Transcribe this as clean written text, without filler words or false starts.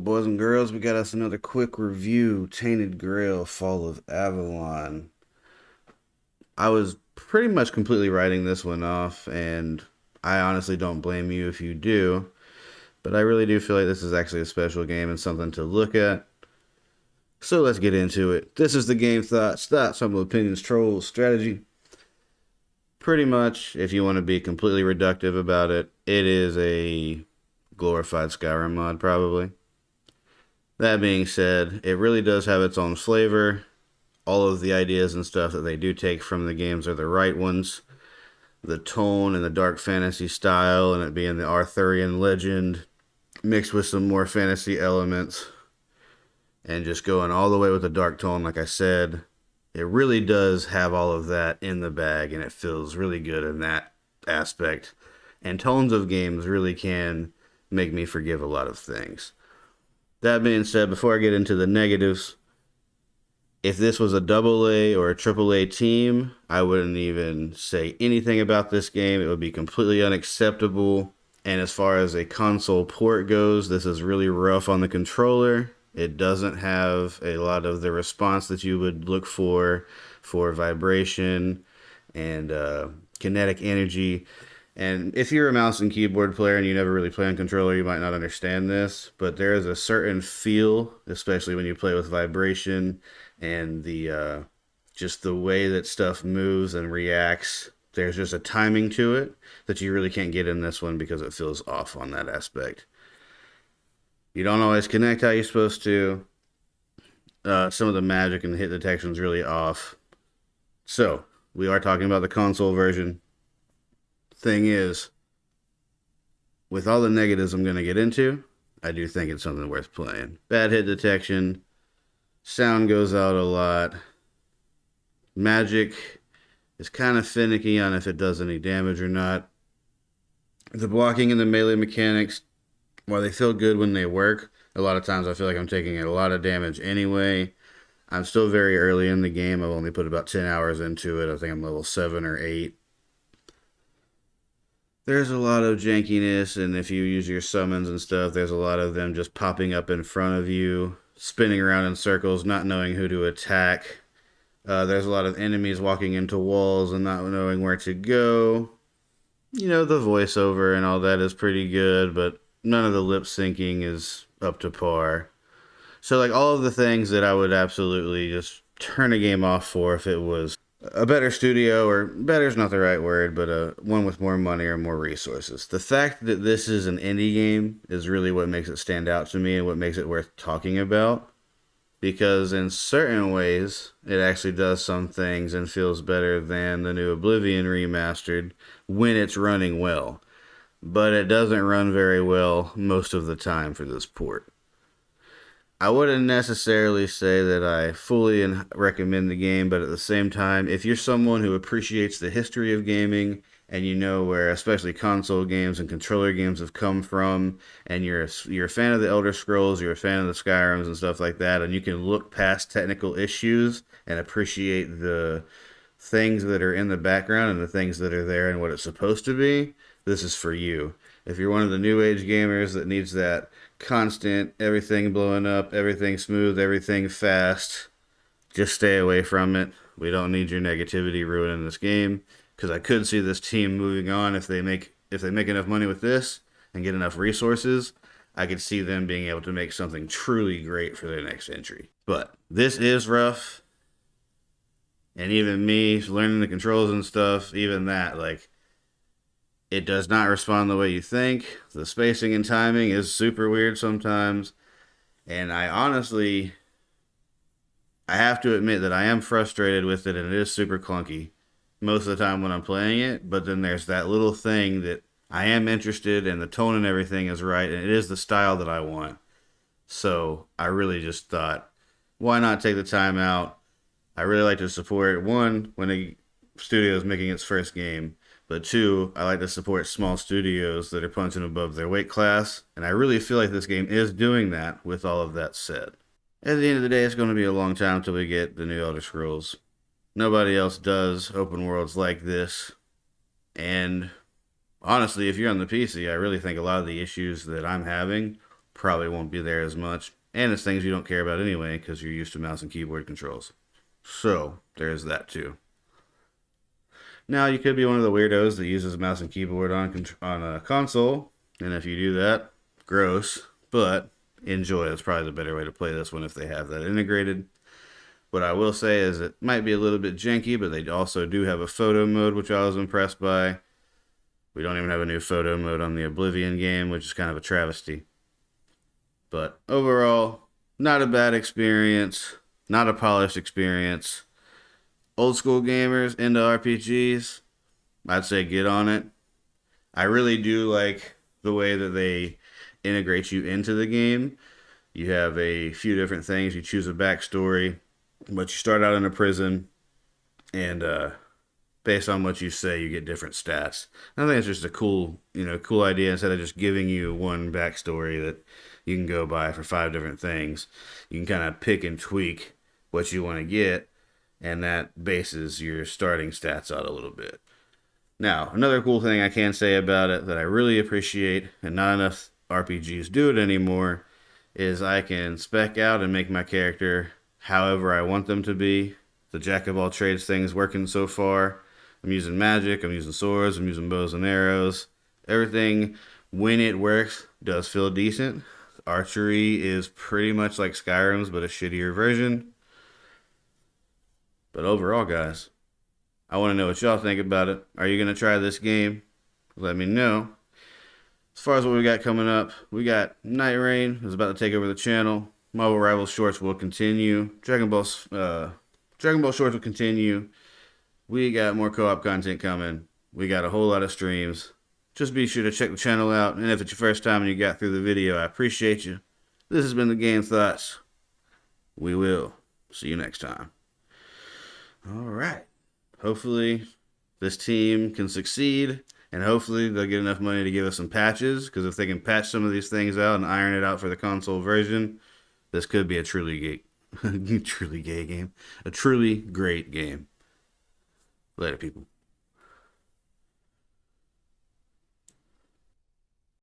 boys and girls, we got us another quick review. Tainted Grail, Fall of Avalon. I was pretty much completely writing this one off, and I honestly don't blame you if you do, but I really do feel like this is actually a special game and something to look at. So let's get into it. This is the Game Thoughts, thoughts, humble opinions, trolls, strategy. Pretty much, if you want to be completely reductive about it, it is a glorified Skyrim mod, probably. That being said, it really does have its own flavor. All of the ideas and stuff that they do take from the games are the right ones. The tone and the dark fantasy style, and it being the Arthurian legend, mixed with some more fantasy elements, and just going all the way with the dark tone, like I said. It really does have all of that in the bag, and it feels really good in that aspect. And tones of games really can make me forgive a lot of things. That being said, before I get into the negatives, if this was a double A or a triple A team, I wouldn't even say anything about this game. It would be completely unacceptable. And as far as a console port goes, this is really rough on the controller. It doesn't have a lot of the response that you would look for vibration and kinetic energy. And if you're a mouse and keyboard player and you never really play on controller, you might not understand this, but there is a certain feel, especially when you play with vibration and the just the way that stuff moves and reacts. There's just a timing to it that you really can't get in this one because it feels off on that aspect. You don't always connect how you're supposed to. Some of the magic and the hit detection is really off. So, we are talking about the console version. Thing is, with all the negatives I'm going to get into, I do think it's something worth playing. Bad hit detection, sound goes out a lot, magic is kind of finicky on if it does any damage or not. The blocking and the melee mechanics, while they feel good when they work, a lot of times I feel like I'm taking a lot of damage anyway. I'm still very early in the game. I've only put about 10 hours into it. I think I'm level 7 or 8. There's a lot of jankiness, and if you use your summons and stuff, there's a lot of them just popping up in front of you, spinning around in circles, not knowing who to attack. There's a lot of enemies walking into walls and not knowing where to go. You know, the voiceover and all that is pretty good, but none of the lip syncing is up to par. So, like, all of the things that I would absolutely just turn a game off for if it was a better studio, or better is not the right word, but one with more money or more resources. The fact that this is an indie game is really what makes it stand out to me and what makes it worth talking about. Because in certain ways, it actually does some things and feels better than the new Oblivion remastered when it's running well. But it doesn't run very well most of the time for this port. I wouldn't necessarily say that I fully recommend the game, but at the same time, if you're someone who appreciates the history of gaming and you know where especially console games and controller games have come from, and you're a fan of the Elder Scrolls, you're a fan of the Skyrims and stuff like that, and you can look past technical issues and appreciate the things that are in the background and the things that are there and what it's supposed to be, this is for you. If you're one of the new age gamers that needs that constant, everything blowing up, everything smooth, everything fast, just stay away from it. We don't need your negativity ruining this game, because I could see this team moving on if they make enough money with this and get enough resources. I could see them being able to make something truly great for their next entry. But this is rough, and even me learning the controls and stuff, even that, like, it does not respond the way you think. The spacing and timing is super weird sometimes. And I have to admit that I am frustrated with it, and it is super clunky most of the time when I'm playing it. But then there's that little thing that I am interested in, the tone and everything is right, and it is the style that I want. So I really just thought, why not take the time out? I really like to support, one, when a studio is making its first game. But two, I like to support small studios that are punching above their weight class, and I really feel like this game is doing that with all of that said. At the end of the day, it's going to be a long time until we get the new Elder Scrolls. Nobody else does open worlds like this, and honestly, if you're on the PC, I really think a lot of the issues that I'm having probably won't be there as much. And it's things you don't care about anyway because you're used to mouse and keyboard controls. So there's that too. Now you could be one of the weirdos that uses mouse and keyboard on a console, and if you do that, gross. But enjoy. It's probably the better way to play this one if they have that integrated. What I will say is it might be a little bit janky, but they also do have a photo mode, which I was impressed by. We don't even have a new photo mode on the Oblivion game, which is kind of a travesty. But overall, not a bad experience, not a polished experience. Old school gamers into RPGs, I'd say get on it. I really do like the way that they integrate you into the game. You have a few different things. You choose a backstory, but you start out in a prison, and based on what you say, you get different stats. I think it's just a cool idea. Instead of just giving you one backstory that you can go by for 5 different things, you can kind of pick and tweak what you want to get, and that bases your starting stats out a little bit. Now, another cool thing I can say about it that I really appreciate, and not enough RPGs do it anymore, is I can spec out and make my character however I want them to be. The jack of all trades thing is working so far. I'm using magic, I'm using swords, I'm using bows and arrows. Everything, when it works, does feel decent. Archery is pretty much like Skyrim's, but a shittier version. But overall, guys, I want to know what y'all think about it. Are you going to try this game? Let me know. As far as what we got coming up, we got Night Rain is about to take over the channel. Marvel Rivals Shorts will continue. Dragon Ball Shorts will continue. We got more co-op content coming. We got a whole lot of streams. Just be sure to check the channel out. And if it's your first time and you got through the video, I appreciate you. This has been the GameTHOTS. We will see you next time. All right. Hopefully this team can succeed, and hopefully they'll get enough money to give us some patches, because if they can patch some of these things out and iron it out for the console version, this could be a truly gay game. A truly great game. Later, people.